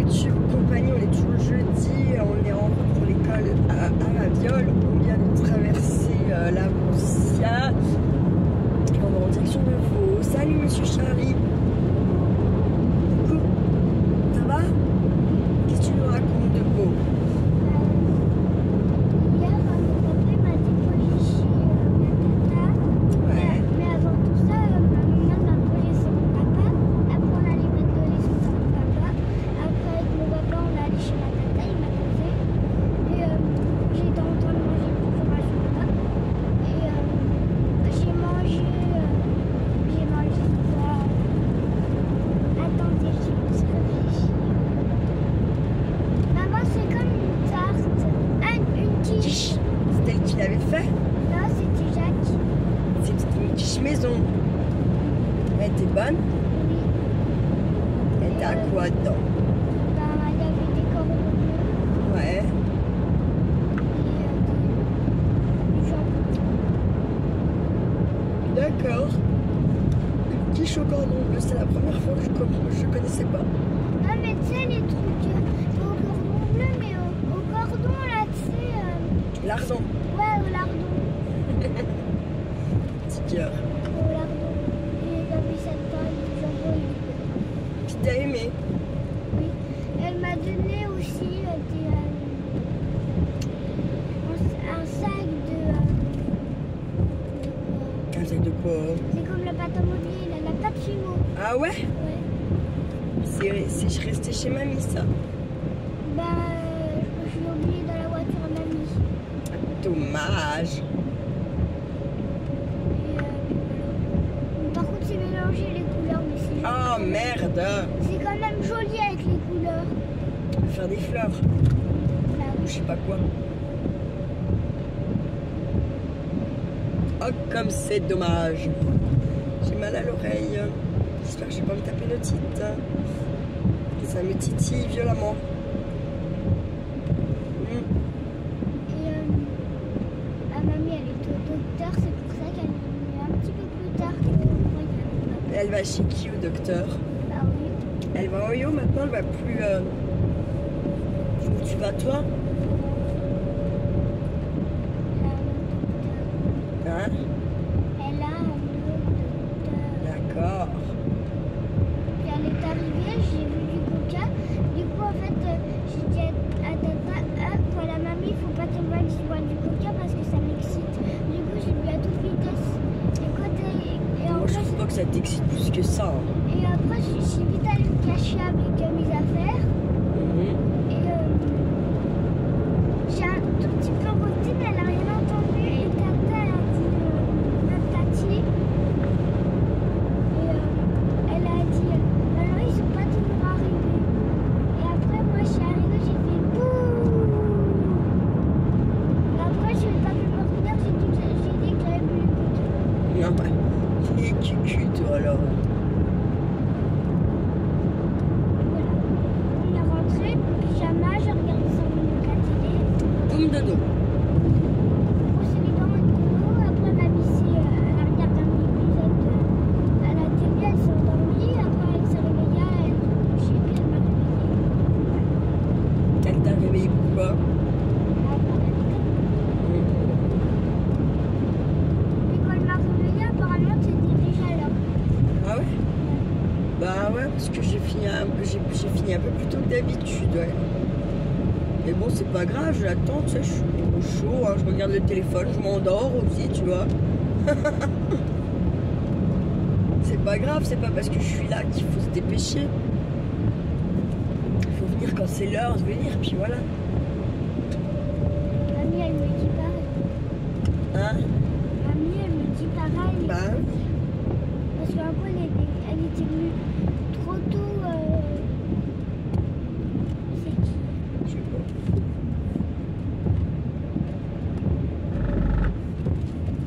voiture compagnie, on est toujours le jeudi, on est en route pour l'école à Raviol, on vient de traverser la Broussia et on va en direction de Vaud. Salut monsieur Charlie. Coucou, ça va? Qu'est-ce que tu nous racontes de beau? Hier, mon papa m'a déposé chez ma tata. Ouais. Mais avant tout ça, ma maman m'a posé son papa. Après, on allait mettre le lait sur son papa. Après, avec mon papa, on est allé chez ma tata, il m'a posé. Et j'ai été en train de manger le fromage au papa. Et j'ai mangé quoi? Attendez, je me réfléchir. Maman, c'est comme une tarte. Ah, une quiche. C'est elle qui l'avait fait? Non, c'était Jacques. C'est une quiche maison. Elle était bonne? Oui. Elle était à quoi dedans? Bah, il y avait des cordons bleus Ouais. et du jambon. D'accord. Une quiche au cordon bleu, c'est la première fois que je connaissais pas. Non, mais tu sais, les trucs au cordon bleu, mais au cordon, là, tu sais. Lardon. Ouais, au lardon. Petit cœur. Au lardon. Et il avait cette taille du jambon. Puis t'as aimé? Oui. Elle m'a donné aussi un sac de Un sac de quoi? c'est comme la pâte à modeler, la pâte Fimo. Ah ouais? Ouais. C'est resté chez mamie ça. Bah, je l'ai oublié dans la voiture à mamie. Dommage. Et voilà. Par contre, c'est mélangé les couleurs, mais c'est Oh merde! c'est quand même joli avec les couleurs. On va faire des fleurs. Là, Ou je sais pas quoi. Oh comme c'est dommage. J'ai mal à l'oreille. J'espère que je vais pas me taper une otite. Ça me titille violemment. et ma mamie, elle est au docteur, c'est pour ça qu'elle est venue un petit peu plus tard que moi. Elle va chez qui au docteur? Bah oui. Elle va en yo maintenant, elle va plus. Où tu vas toi? Hein? Elle a un docteur. D'accord. Puis elle est arrivée, j'ai vu du coca. Du coup, en fait, j'ai dit à tata, pour la mamie, il faut pas tellement que je bois du coca parce que ça m'excite. Du coup, j'ai bu à toute vitesse. Et Moi je trouve pas que ça t'excite plus que ça. Hein. et après, je suis vite allée me cacher avec mes affaires. Et j'ai un tout petit peu roté, mais elle n'a rien entendu. Et tata, elle a dit, notre tati. Et elle a dit, alors ils sont pas toujours arrivés. Et après, moi, je suis arrivée, j'ai fait bouh. Et après, je n'ai pas pu me retenir, j'ai dit que j'avais bu le coca. Non, bah, t'es cucu toi alors. Voilà. On est rentré, pyjama, j'ai regardé 5 minutes la télé. Comme dodo. On s'est mis dans mon boulot. Après, ma mamie, elle a regardé un épisode à la télé, elle s'est endormie. Après, elle s'est réveillée, elle s'est couchée, puis elle m'a réveillée. Elle t'a réveillé pourquoi? Après, elle a dit et quand elle m'a réveillée, apparemment, c'était déjà l'heure. Ah ouais? Bah ouais, parce que j'ai fini un peu plus tôt que d'habitude, ouais. Mais bon, c'est pas grave, je l'attends, tu sais, je suis au chaud, hein, je regarde le téléphone, je m'endors aussi, tu vois. C'est pas grave, c'est pas parce que je suis là qu'il faut se dépêcher. Il faut venir quand c'est l'heure de venir, puis voilà. Mamie, elle me dit pareil. Hein? Mamie, elle me dit pareil. Bah, Parce qu'un peu, elle était venue trop tôt. C'est qui? je sais pas.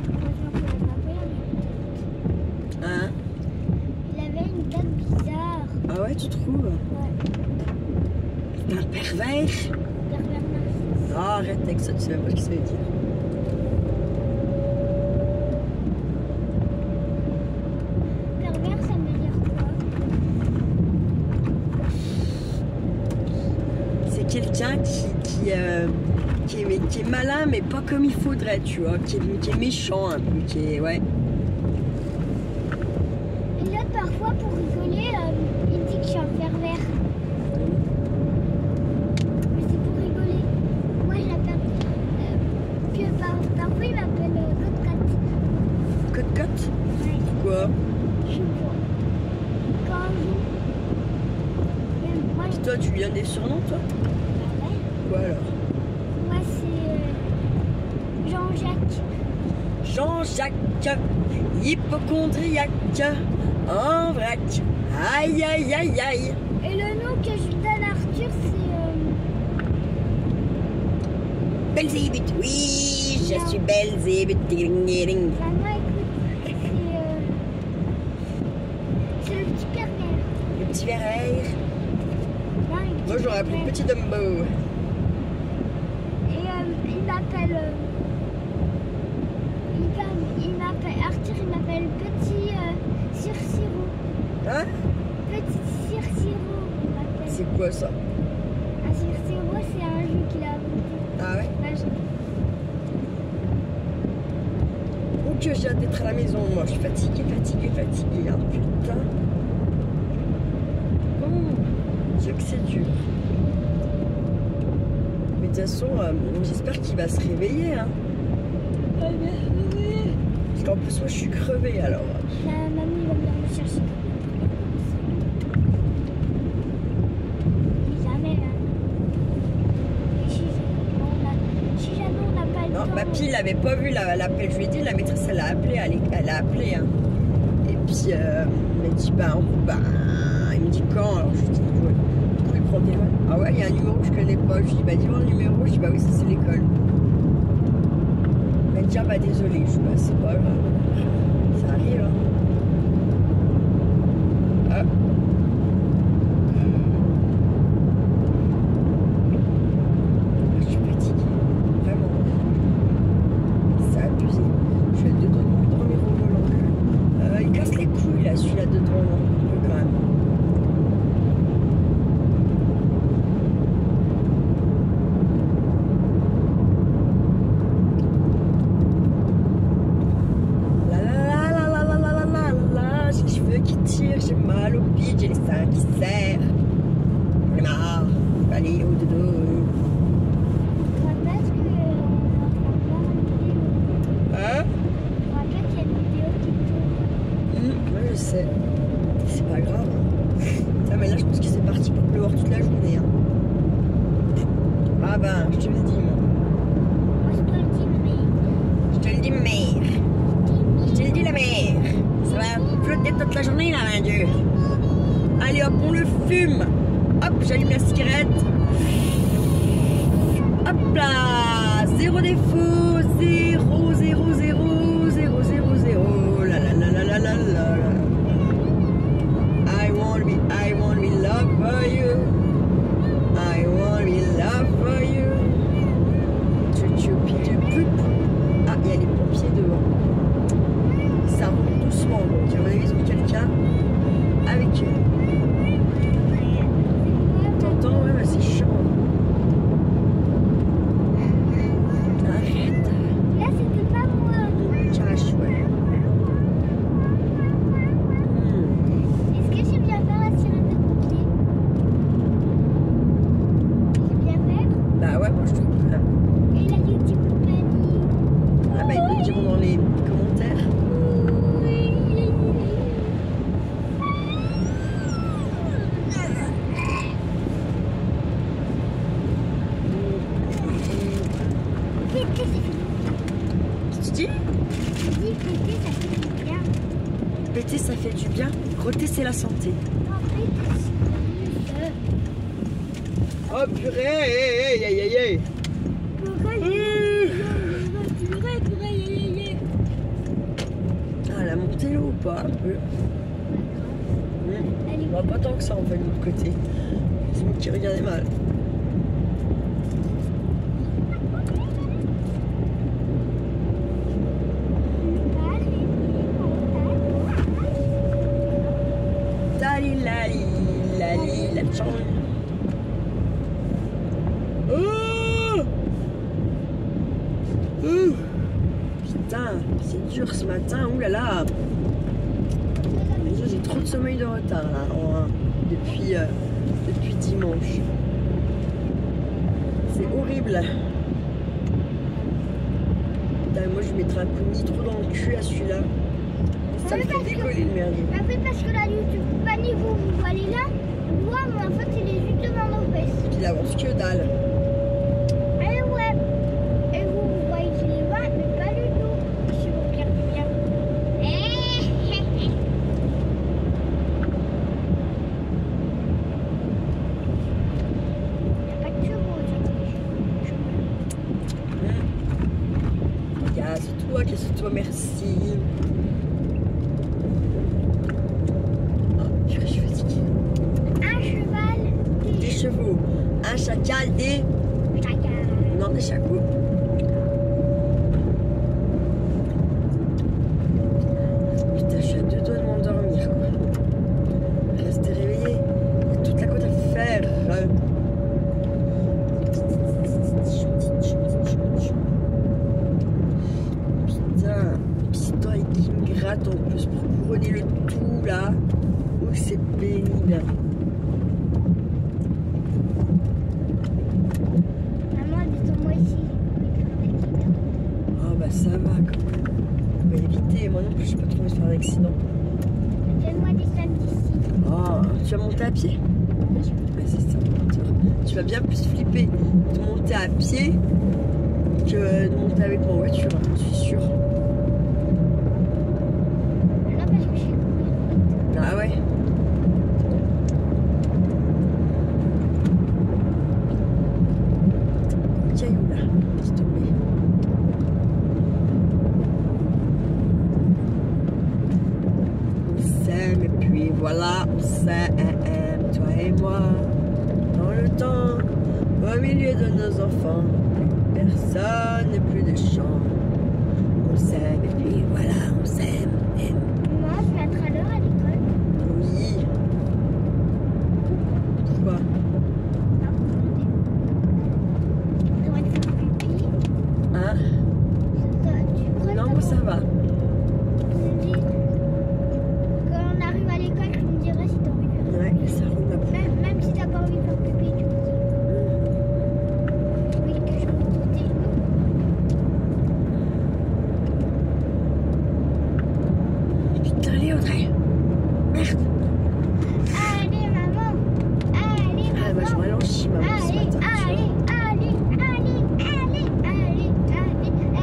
Heureusement qu'on l'a pas appelé, mais Hein? il avait une tête bizarre. Ah ouais, tu trouves? Ouais. C'est un pervers? Pervers narcissique. Ah, arrête avec ça, tu sais même pas ce que ça veut dire. Pervers, ça veut dire quoi? quelqu'un qui est malin, mais pas comme il faudrait, tu vois, qui est méchant un peu, qui est, ouais. Et là, parfois, pour rigoler, il dit que je suis un pervers. Mais c'est pour rigoler. Moi, je l'appelle. Parfois, il m'appelle Cote-Cote. Cote-Cote? Ouais. Pourquoi? Je sais pas. Quand on joue. Moi, je Toi, tu lui donnes des surnoms, toi? ouais. Quoi alors? Moi, c'est Jean-Jacques. Jean-Jacques, hypochondriaque, en vrac. Aïe, aïe, aïe, aïe. Et le nom que je donne à Arthur, c'est. Belzébuth, oui, je suis Belzébuth. Ding, ding, ding. Bah, moi, écoute, c'est le petit pervers. Le petit verre. Non, le petit Moi, j'aurais appelé pervers. petit Dumbo. Et il m'appelle. Il m'appelle Arthur, il m'appelle Petit Circiro. Hein? Petit Circiro, il m'appelle. C'est quoi ça? Un Circiro, c'est un jeu qu'il a inventé. Ah ouais? Bah, Oh que j'ai hâte d'être à la maison, moi. Je suis fatiguée, hein, putain. Oh, Dieu que c'est dur. Mais de toute façon, j'espère qu'il va se réveiller, hein. Parce qu'en plus, moi, je suis crevée, alors. La mamie va venir me chercher. Jamais là. Et si jamais on n'a pas le Non, temps. ma fille n'avait pas vu l'appel. Je lui ai dit, la maîtresse, elle a appelé. Elle a appelé, hein. Et puis, elle m'a dit, il me dit quand? Alors, je lui ai dit, ouais. Du coup, il prend le téléphone. Ah ouais, il y a un numéro que je connais pas. Je lui ai dit, dis-moi le numéro. Je lui ai dit, oui, ça, c'est l'école. Elle m'a dit, désolé. Je lui ai dit, c'est pas grave. Ça arrive, hein. Ah. Je suis fatiguée. Vraiment. C'est abusé. Je suis à deux doigts de dormir au volant. Il casse les couilles, là, celui-là de devant. Un peu quand même. J'ai les cheveux qui tirent, j'ai mal au pied, j'ai les seins qui serrent. J'en ai marre. Allez, au dodo. Je rappelle que Hein? je rappelle qu'il y a une vidéo qui tourne. Moi je sais. C'est pas grave. Ça, mais là je pense que c'est parti pour pleuvoir toute la journée. Hein. Ah ben, je te le dis moi. Moi, je te le dis, mais. Je te le dis mère. Je te le dis la mère. Ça va flotter toute la journée là, mon Dieu. Allez hop, on le fume. Hop, j'allume la cigarette. Hop là. Zéro défaut. 0, 0, 0, 0, 0, 0. La la la la la la la. I want to be loved by you. I want to be loved by you. Ah, il y a les pompiers devant. Ça roule doucement, donc à mon avis, ils ont quelqu'un avec eux. T'entends? Ouais, mais c'est chiant. Arrête. Là, c'était pas moi. Cache, ouais. Est-ce que j'ai bien fait la sirène de pompier? J'ai bien fait? Bah ouais, moi je trouve. Et la YouTube compagnie? Ah bah ils me diront dans les commentaires. Qu'est-ce que tu dis? Je dis péter, ça fait du bien. Péter ça fait du bien. Roter c'est la santé. Non, péter, c'est mieux. Oh purée, aïe aïe aïe aïe. Ah, elle a monté l'eau ou pas? Un peu. Bah, pas tant que ça en fait de l'autre côté. C'est moi qui regardais mal. Tali lali lali la chang. dur ce matin. Ouh là là. J'ai trop de sommeil de retard là, depuis dimanche. C'est horrible. Putain, moi je mettrais un coup de nitro dans le cul à celui-là. Ça me fait décoller le merdier. En fait, parce que la YouTube compagnie, vous voyez là, moi, mais en fait, il est juste devant nos fesses. Il avance que dalle. Eh ouais. Et vous voyez qu'il est loin, mais pas du tout. Si vous regardez bien. Il n'y a pas de chevaux aujourd'hui. Casse-toi, merci. Oh, je suis fatiguée. Un cheval, Des chevaux, un chacal, des... chacal. Non, des chacos. Putain, je suis à 2 doigts de m'endormir, quoi. Rester réveillée, il y a toute la côte à faire. Putain, piston et qui me gratte en plus pour couronner le tout, là. Oh, c'est pénible. Maman, détends-moi ici. Oh, bah ça va, quand même. On va éviter. Moi non plus, je peux trop me faire d'accident. Fais-moi descendre d'ici. Oh, tu vas monter à pied? Ouais, c'est ça. Tu vas bien plus flipper de monter à pied que de monter avec ma voiture, je suis sûre. Non, parce que je suis couverte. Ah ouais. Caillou là, s'il te plaît. On s'aime et puis voilà, on s'aime, toi et moi. Dans le temps, au milieu de nos enfants, plus personne, plus de chant. On s'aime et puis voilà, on s'aime. Moi, je vais être à l'heure à l'école. Oui. Pourquoi? Tu vas te faire pipi. Hein? Tu crois Non, que moi ça va. tu me dis, quand on arrive à l'école, tu me diras si t'as envie de faire Ouais, ça roule à bout. Même si t'as pas envie de faire pipi, tu me dis. Oui, que je peux porter. Putain, allez Audrey. Merde. Allez, maman. Allez, maman. Ah bah je ralentis maman ce Allez, matin. allez, allez, allez, allez, allez, allez,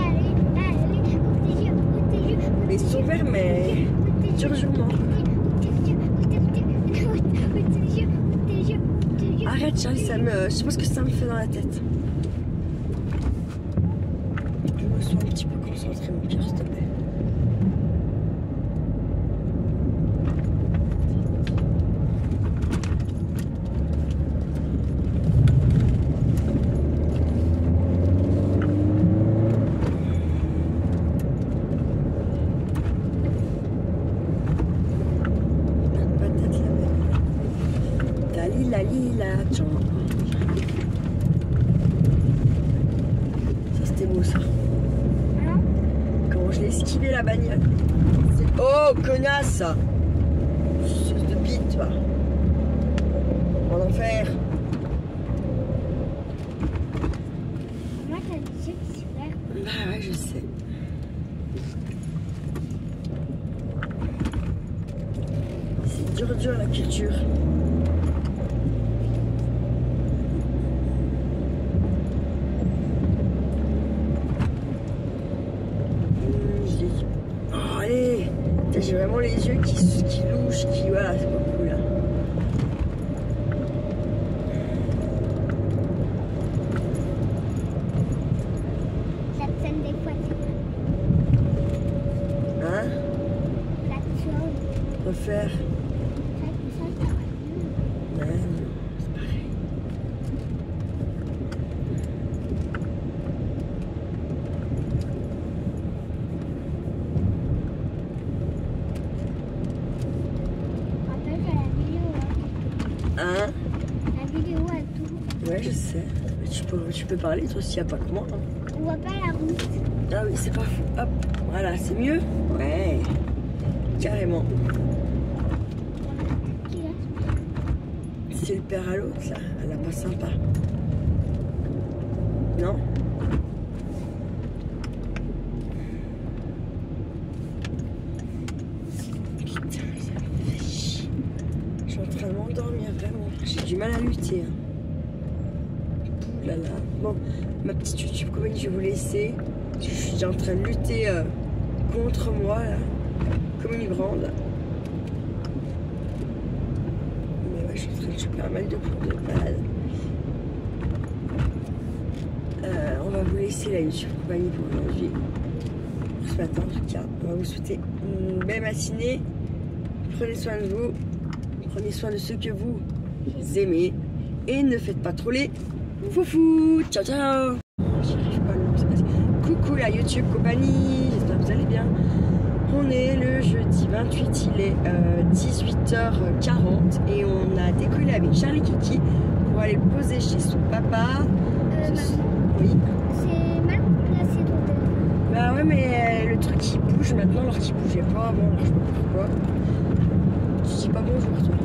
allez, ouvre tes yeux, ouvre tes yeux, ouvre Mais tes super, yeux, mais ouvre tes yeux, durement. ouvre tes yeux, ouvre tes yeux, ouvre tes yeux, ouvre tes yeux. Arrête Charlie, ça me... je sais pas ce que ça me fait dans la tête. Je me sens un petit peu concentrée mon cœur s'il te plaît. La lila, tiens. Ça c'était beau ça. Hein? Comment je l'ai esquivé la bagnole. Oh connasse. Suceuse de bite va. En enfer. Moi, t'as des yeux qui s'ouvrent. Bah ouais je sais. C'est dur la culture. Oh, allez. J'ai vraiment les yeux qui louchent, qui voilà, c'est pas cool là. Ça te sonne des fois, Hein? ça te sonne. Refaire. Ça te sonne. Ouais, non, c'est pareil. Rappelle que la vidéo, Hein? la vidéo a tout. Ouais, je sais. Mais tu peux parler, toi aussi, y a pas que moi. Hein. on voit pas la route. Ah oui, c'est pas fou. Hop, voilà, c'est mieux. Ouais, carrément. C'est le père à l'autre, là. Elle a pas sympa. Non? Putain, ça me fait chier. Je suis en train de m'endormir, vraiment. J'ai du mal à lutter. Hein. Ouh là là. Bon, ma petite YouTube compagnie, je vais vous laisser. Je suis en train de lutter contre moi, là. Comme une grande. Mais ouais, je suis en train de choper un mal de cours de malade. On va vous laisser la YouTube compagnie pour aujourd'hui. Pour ce matin, en tout cas. On va vous souhaiter une belle matinée. Prenez soin de vous. Prenez soin de ceux que vous aimez. Et ne faites pas trop les foufou. Ciao, ciao. J'arrive pas à le passer. Coucou la YouTube compagnie. J'espère que vous allez bien. On est le jeudi 28. Il est 18h40. Et on a décollé avec Charlie Kiki pour aller le poser chez son papa. Oui. C'est mal placé ton téléphone. Bah ouais, mais le truc il bouge maintenant alors qu'il bougeait pas avant. Alors je sais pas pourquoi. Tu dis pas bonjour toi.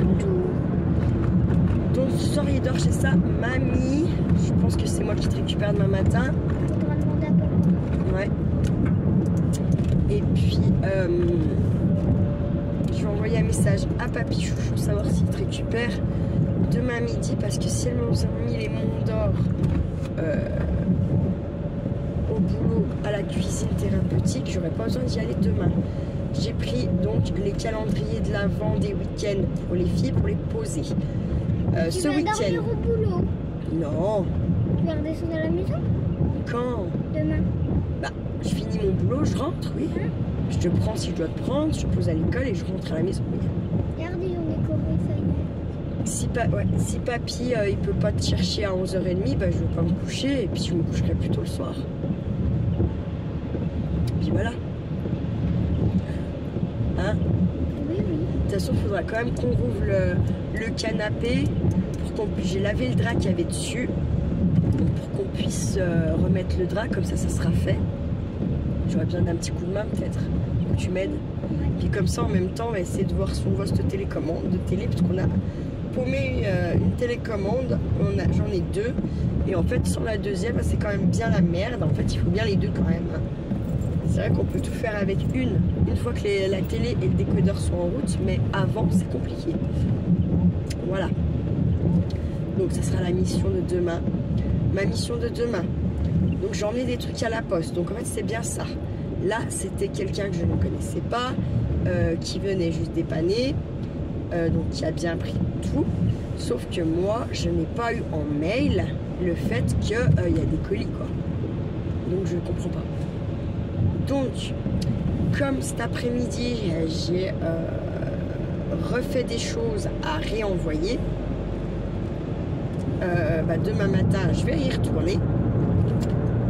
Donc ce soir il dort chez sa mamie. Je pense que c'est moi qui te récupère demain matin. Faudra demander à papa. Ouais. Et puis je vais envoyer un message à Papy Chouchou savoir s'il te récupère demain midi parce que si elles m'ont mis les monts d'or au boulot à la cuisine thérapeutique, j'aurais pas besoin d'y aller demain. J'ai pris donc les calendriers de l'avant des week-ends pour les filles pour les poser. Ce week-end. Tu vas dormir au boulot? Non. Tu vas redescendre à la maison? Quand? Demain. Bah, je finis mon boulot, je rentre, oui. Je te prends si je dois te prendre, je te pose à l'école et je rentre à la maison. Oui. Regarde, ils ont décoré, ça y est. Si papy il peut pas te chercher à 11h30, bah, je vais pas me coucher et puis je me coucherai plutôt le soir. Puis voilà. Hein? Oui, oui. De toute façon, il faudra quand même qu'on rouvre le canapé pour qu'on puisse. J'ai lavé le drap qu'il y avait dessus. Donc pour qu'on puisse remettre le drap, comme ça sera fait. J'aurais besoin d'un petit coup de main peut-être. Tu m'aides. Ouais. Puis comme ça en même temps on va essayer de voir si on voit cette télécommande de télé parce qu'on a paumé une télécommande. J'en ai deux. Et en fait sur la deuxième c'est quand même bien la merde. En fait il faut bien les deux quand même. C'est vrai qu'on peut tout faire avec une fois que la télé et le décodeur sont en route, mais avant c'est compliqué. Voilà. Donc ça sera la mission de demain. Ma mission de demain. Donc j'ai emmené des trucs à la poste. Donc en fait c'est bien ça. Là c'était quelqu'un que je ne connaissais pas, qui venait juste dépanner. Donc qui a bien pris tout. Sauf que moi je n'ai pas eu en mail le fait qu'il y a des colis quoi. Donc je ne comprends pas. Donc comme cet après-midi j'ai refait des choses à réenvoyer, bah, demain matin je vais y retourner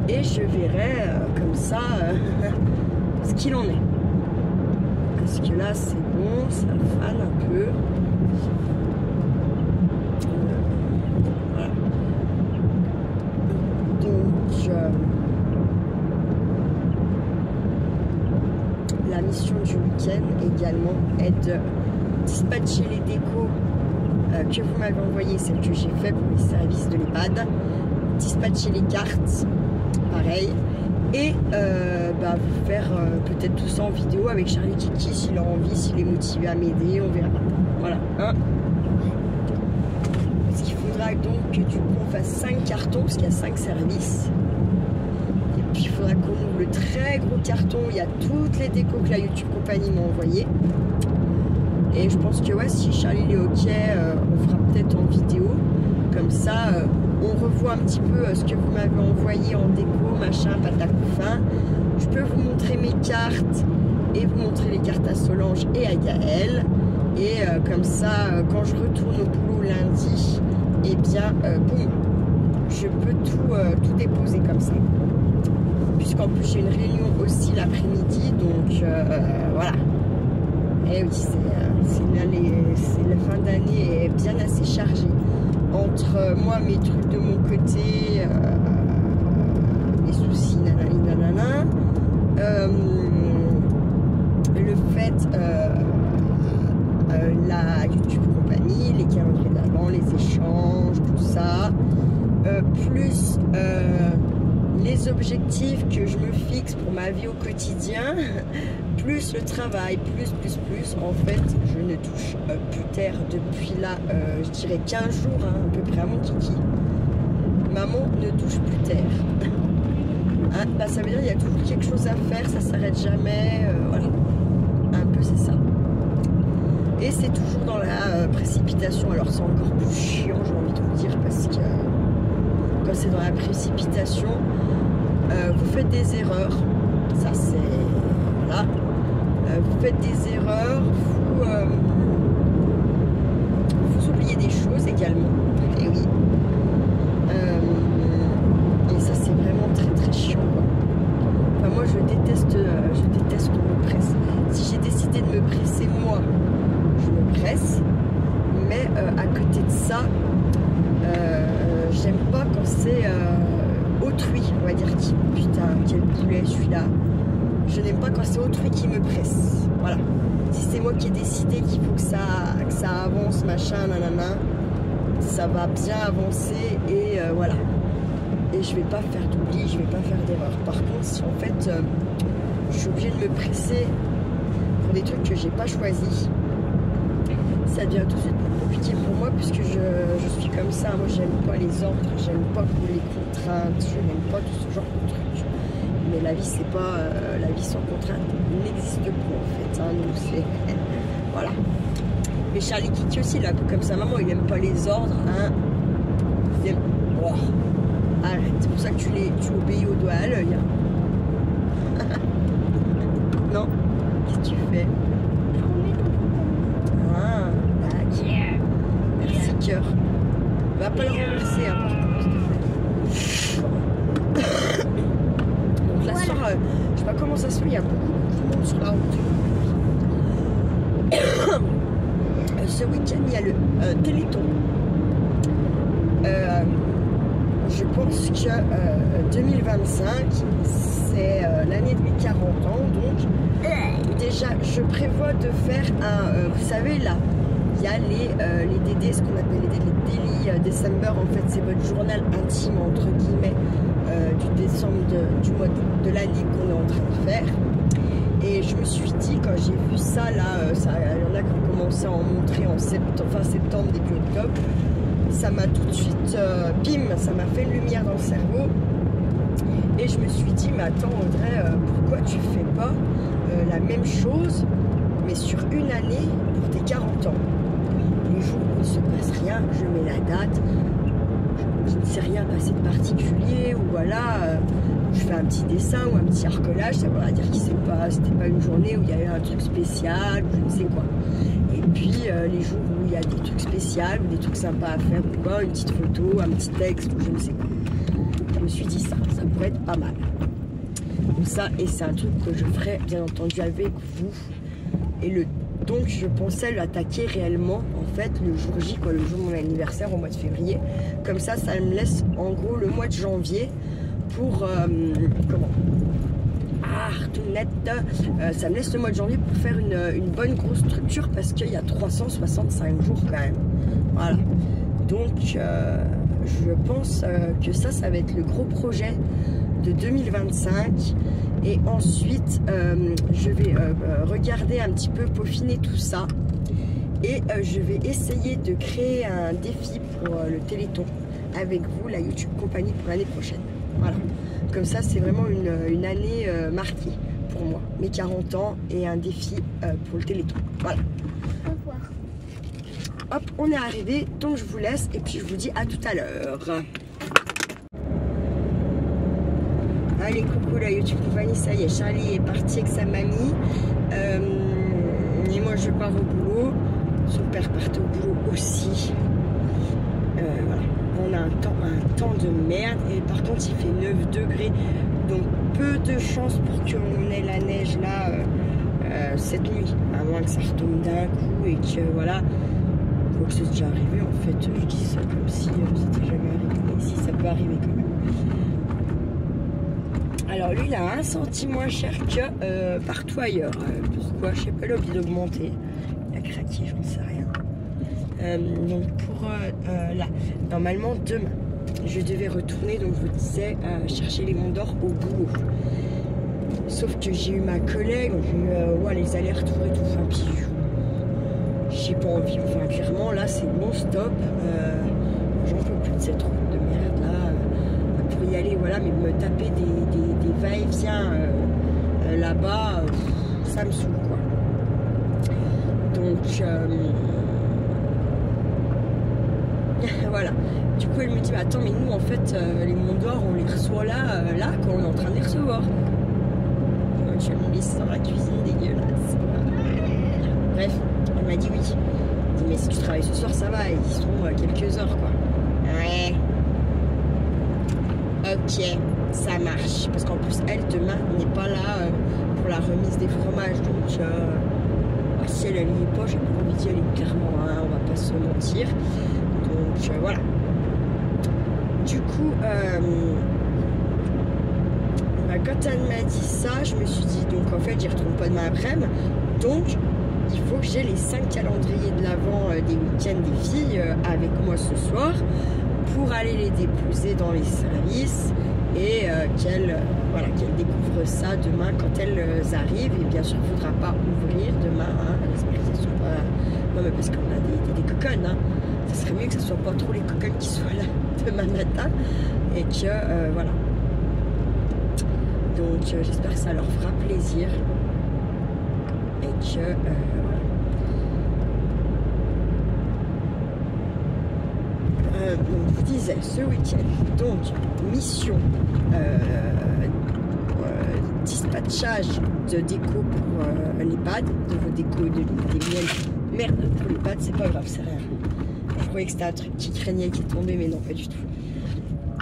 et je verrai comme ça ce qu'il en est, parce que là c'est bon, ça fane un peu. Voilà. Donc la mission du week-end également est de dispatcher les décos que vous m'avez envoyées, celles que j'ai fait pour les services de l'EHPAD, dispatcher les cartes, pareil, et bah, vous faire peut-être tout ça en vidéo avec Charlie Kiki s'il a envie, s'il est motivé à m'aider, on verra. Voilà. Hein, parce qu'il faudra donc que du coup on fasse 5 cartons, parce qu'il y a 5 services. Et puis il faudra qu'on ouvre le très gros carton, il y a toutes les décos que la YouTube compagnie m'a envoyées. Et je pense que ouais, si Charlie est ok, on fera peut-être en vidéo. Comme ça, on revoit un petit peu ce que vous m'avez envoyé en déco, machin, patacouffin. Je peux vous montrer mes cartes et vous montrer les cartes à Solange et à Gaëlle. Et comme ça, quand je retourne au boulot lundi, eh bien, boum, je peux tout déposer comme ça. Puisqu'en plus, j'ai une réunion aussi l'après-midi, donc voilà. Et oui, c'est la fin d'année est bien assez chargée. Entre moi, mes trucs de mon côté, mes soucis, plus les objectifs que je me fixe pour ma vie au quotidien, plus le travail, plus, en fait, je ne touche plus terre depuis là, je dirais 15 jours, hein, à peu près à mon kiki. Maman ne touche plus terre. Hein, bah, ça veut dire qu'il y a toujours quelque chose à faire, ça s'arrête jamais, voilà. Un peu c'est ça. Et c'est toujours dans la précipitation, alors c'est encore plus chiant, j'ai envie de vous dire, parce que quand c'est dans la précipitation, vous faites des erreurs, ça c'est, voilà, vous faites des erreurs, vous oubliez des choses également, et oui, et ça c'est vraiment très chiant, quoi. Enfin moi je déteste qu'on me presse. Si j'ai décidé de me presser moi, je me presse, mais à côté de ça, j'aime pas quand c'est autrui, on va dire, qui, putain, quel poulet celui-là. Je n'aime pas quand c'est autrui qui me presse. Voilà. Si c'est moi qui ai décidé qu'il faut que ça avance, machin, nanana, ça va bien avancer et voilà. Et je vais pas faire d'oubli, je vais pas faire d'erreur. Par contre, si en fait, je suis obligée de me presser pour des trucs que j'ai pas choisis, ça devient tout de suite plus compliqué pour moi puisque je suis comme ça. Moi, j'aime pas les ordres, j'aime pas les contraintes, je n'aime pas tout ce genre de trucs. Mais la vie, c'est pas la vie sans contrainte n'existe pas en fait. Hein, donc c'est voilà. Mais Charlie Kiki aussi, il est un peu comme ça. Maman, il aime pas les ordres. Hein. Il aime... oh. Arrête. C'est pour ça que tu obéis au doigt à l'œil. Hein. Non. Qu'est-ce que tu fais? Ah, tac. Merci cœur. Va pas le remercier hein, par contre. Donc là voilà. Je sais pas comment ça se fait, il y a beaucoup de monde sur la route. Ce week-end il y a le Téléthon. Je pense que 2025 c'est l'année de mes 40 ans, donc déjà je prévois de faire un, vous savez là, il y a les DD, ce qu'on appelle les Daily December, en fait c'est votre journal intime entre guillemets du décembre du mois de l'année qu'on est en train de faire. Et je me suis dit, quand j'ai vu ça là, il y en a qui ont commencé à en montrer en fin septembre, début octobre, ça m'a tout de suite, bim, ça m'a fait une lumière dans le cerveau. Et je me suis dit, mais attends Audrey, pourquoi tu fais pas la même chose, mais sur une année pour tes 40 ans? Les jours où il ne se passe rien, je mets la date, il ne s'est rien passé de particulier, ou voilà, je fais un petit dessin ou un petit arcolage, ça voudra dire que c'était pas une journée où il y a eu un truc spécial, ou je ne sais quoi. Et puis les jours où il y a des trucs spéciaux, ou des trucs sympas à faire, ou quoi, une petite photo, un petit texte, ou je ne sais quoi. Je me suis dit ça pourrait être pas mal. Donc ça, et c'est un truc que je ferai bien entendu avec vous. Et donc je pensais l'attaquer réellement en fait le jour J, quoi, le jour de mon anniversaire au mois de février. Comme ça me laisse en gros le mois de janvier pour ça me laisse le mois de janvier pour faire une bonne grosse structure parce qu'il y a 365 jours quand même. Voilà. Donc je pense que ça va être le gros projet de 2025. Et ensuite, je vais regarder un petit peu, peaufiner tout ça. Et je vais essayer de créer un défi pour le Téléthon avec vous, la YouTube Compagnie, pour l'année prochaine. Voilà. Comme ça, c'est vraiment une année marquée pour moi. Mes 40 ans et un défi pour le Téléthon. Voilà. Au revoir. Hop, on est arrivé, donc je vous laisse et puis je vous dis à tout à l'heure. Allez, coucou la YouTube Compagnie, ça y est, Charlie est parti avec sa mamie. Et moi je pars au boulot. Son père part au boulot aussi. Voilà. On a un temps de merde. Et par contre il fait 9 degrés. Donc peu de chance pour qu'on ait la neige là cette nuit. À moins que ça retombe d'un coup et que voilà. Faut que c'est déjà arrivé en fait. Je dis ça comme si c'était jamais arrivé. Mais si, ça peut arriver quand même. Alors lui il a 1 centime moins cher que partout ailleurs. Pourquoi? Je sais pas, il a oublié d'augmenter. Il a craqué, j'en sais rien. Donc pour là, normalement demain, je devais retourner, donc je vous disais, chercher les monts d'or au bout. Sauf que j'ai eu ma collègue, j'ai eu ouais, les allers-retours et tout. Enfin, puis j'ai pas envie. Enfin, clairement, là, c'est bon, stop. J'en peux plus de cette route de merde là. Pour y aller, voilà, mais me taper des va-et-vient là-bas, ça me saoule quoi. Donc voilà. Du coup, elle me dit, bah, attends, mais nous, en fait, les monts d'or, on les reçoit là, quand on est en train de les recevoir. Je vais me laisser dans la cuisine dégueulasse. Bref, elle m'a dit oui. Elle m'a dit, mais si tu travailles ce soir, ça va, ils seront quelques heures, quoi. Ouais. Ok, ça marche. Parce qu'en plus, elle, demain, n'est pas là pour la remise des fromages. Donc, si elle n'y est pas, j'ai pas envie d'y aller, clairement, hein, on va pas se mentir. Donc, voilà. Du coup, quand elle m'a dit ça, je me suis dit, donc en fait, j'y retourne pas demain après-midi. Donc, il faut que j'ai les 5 calendriers de l'avant des week-ends des filles avec moi ce soir pour aller les déposer dans les services et qu'elles voilà, qu'elles découvrent ça demain quand elles arrivent. Et bien sûr, il ne faudra pas ouvrir demain. Hein, j'espère qu'elles sont pas... Non, mais parce qu'on a des coconnes. Hein. Ça serait mieux que ce ne soit pas trop les coconnes qui soient là demain matin. Et que, voilà. Donc, j'espère que ça leur fera plaisir. Et que, voilà. Donc, je vous disais, ce week-end, donc, mission, dispatchage de déco pour l'EHPAD, de vos décos, des miels. Merde, pour l'EHPAD, c'est pas grave, c'est rien. Je croyais que c'était un truc qui craignait, qui est tombé, mais non, pas du tout.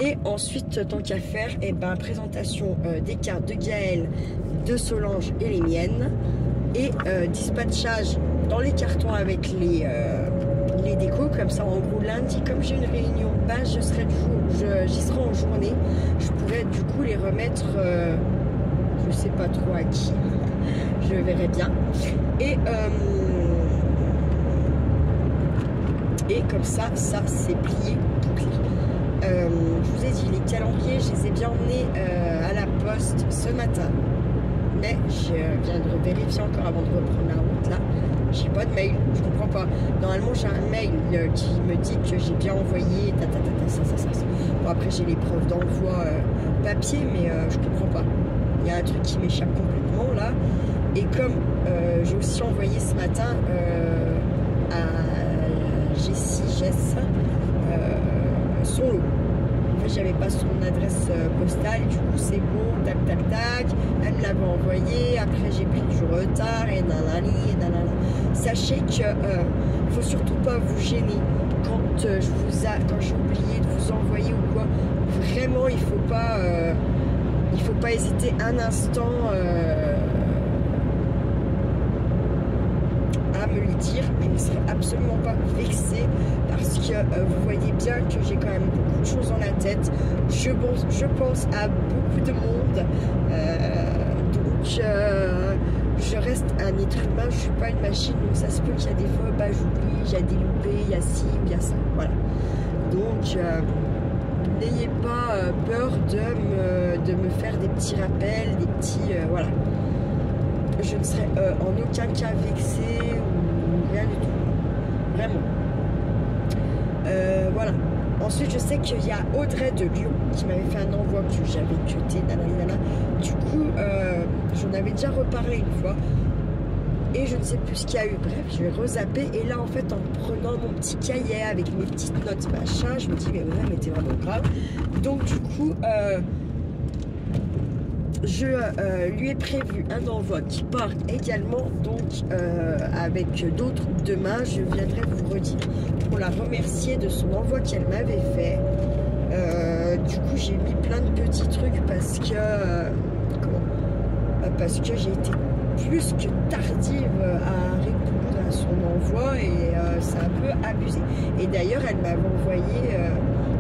Et ensuite, tant qu'à faire, eh ben, présentation des cartes de Gaëlle, de Solange et les miennes. Et dispatchage dans les cartons avec les décos. Comme ça, en gros, lundi, comme j'ai une réunion, bah, j'y serai en journée. Je pourrais du coup les remettre, je sais pas trop à qui, je verrai bien. Et comme ça c'est plié, bouclé. Je vous ai dit, les calendriers, je les ai bien emmenés à la poste ce matin. Mais je viens de vérifier encore avant de reprendre la route là. J'ai pas de mail, je comprends pas. Normalement, j'ai un mail qui me dit que j'ai bien envoyé ça. Bon, après, j'ai les preuves d'envoi papier, mais je comprends pas. Il y a un truc qui m'échappe complètement là. Et comme j'ai aussi envoyé ce matin à Jess son lot. En fait, j'avais pas son adresse postale, du coup c'est bon, tac. Elle me l'avait envoyé, après j'ai pris du retard et nanani. Sachez que faut surtout pas vous gêner quand j'ai oublié de vous envoyer ou quoi. Vraiment, il faut pas hésiter un instant à me le dire. Je ne serai absolument pas vexée parce que vous voyez bien que j'ai quand même beaucoup de choses dans la tête. Je pense à beaucoup de monde. Donc je reste un être humain, je suis pas une machine, donc ça se peut qu'il y a des fois, bah, j'oublie, il y a des loupés, il y a ci, il y a ça, voilà. Donc n'ayez pas peur de me faire des petits rappels, des petits, voilà. Je ne serai en aucun cas vexée ou rien du tout, vraiment. Voilà. Ensuite, je sais qu'il y a Audrey de Lyon qui m'avait fait un envoi que j'avais cuté, nanana. Du coup, j'en avais déjà reparlé une fois. Et je ne sais plus ce qu'il y a eu. Bref, je vais rezapper. Et là, en fait, en prenant mon petit cahier avec mes petites notes, machin, je me dis, mais Audrey, mais t'es vraiment grave. Donc, du coup, je lui ai prévu un envoi qui part également, donc avec d'autres demain. Je viendrai vous redire pour la remercier de son envoi qu'elle m'avait fait. Du coup, j'ai mis plein de petits trucs parce que j'ai été plus que tardive à répondre à son envoi et c'est un peu abusé. Et d'ailleurs, elle m'avait envoyé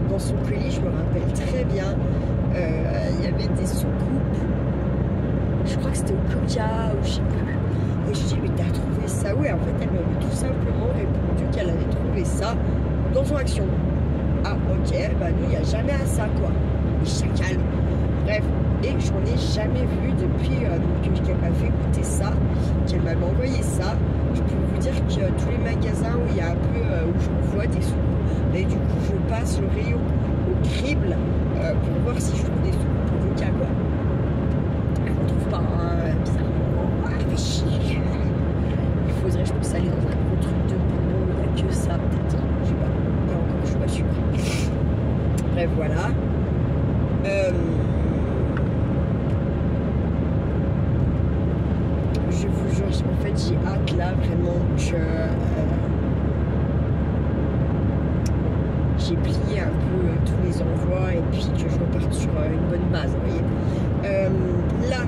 dans son colis, je me rappelle très bien, il y avait des soucoupes. Je crois que c'était au Coca ou je sais plus. Et je dis, mais t'as trouvé ça où? Et en fait, elle m'avait tout simplement répondu qu'elle avait trouvé ça dans son Action. ah ok, bah nous il n'y a jamais à ça quoi. Chacal. Bref, et j'en ai jamais vu depuis qu'elle m'a fait écouter ça, qu'elle m'avait envoyé ça. Je peux vous dire que tous les magasins où il y a un peu, où je vois des secours, et du coup je passe le rayon au crible pour voir si je trouve des secours pour Goka quoi. On trouve pas, hein, bizarrement. Ah, fait chier. Il faudrait, je pense, aller dans un gros truc de bonbons, il n'y a que ça peut-être. Je sais pas. Et encore, je suis pas sûre. Bref, voilà. Je vous jure, en fait, j'ai hâte là vraiment que j'ai plié un peu tous les envois et puis que je reparte sur une bonne base, vous voyez. Là,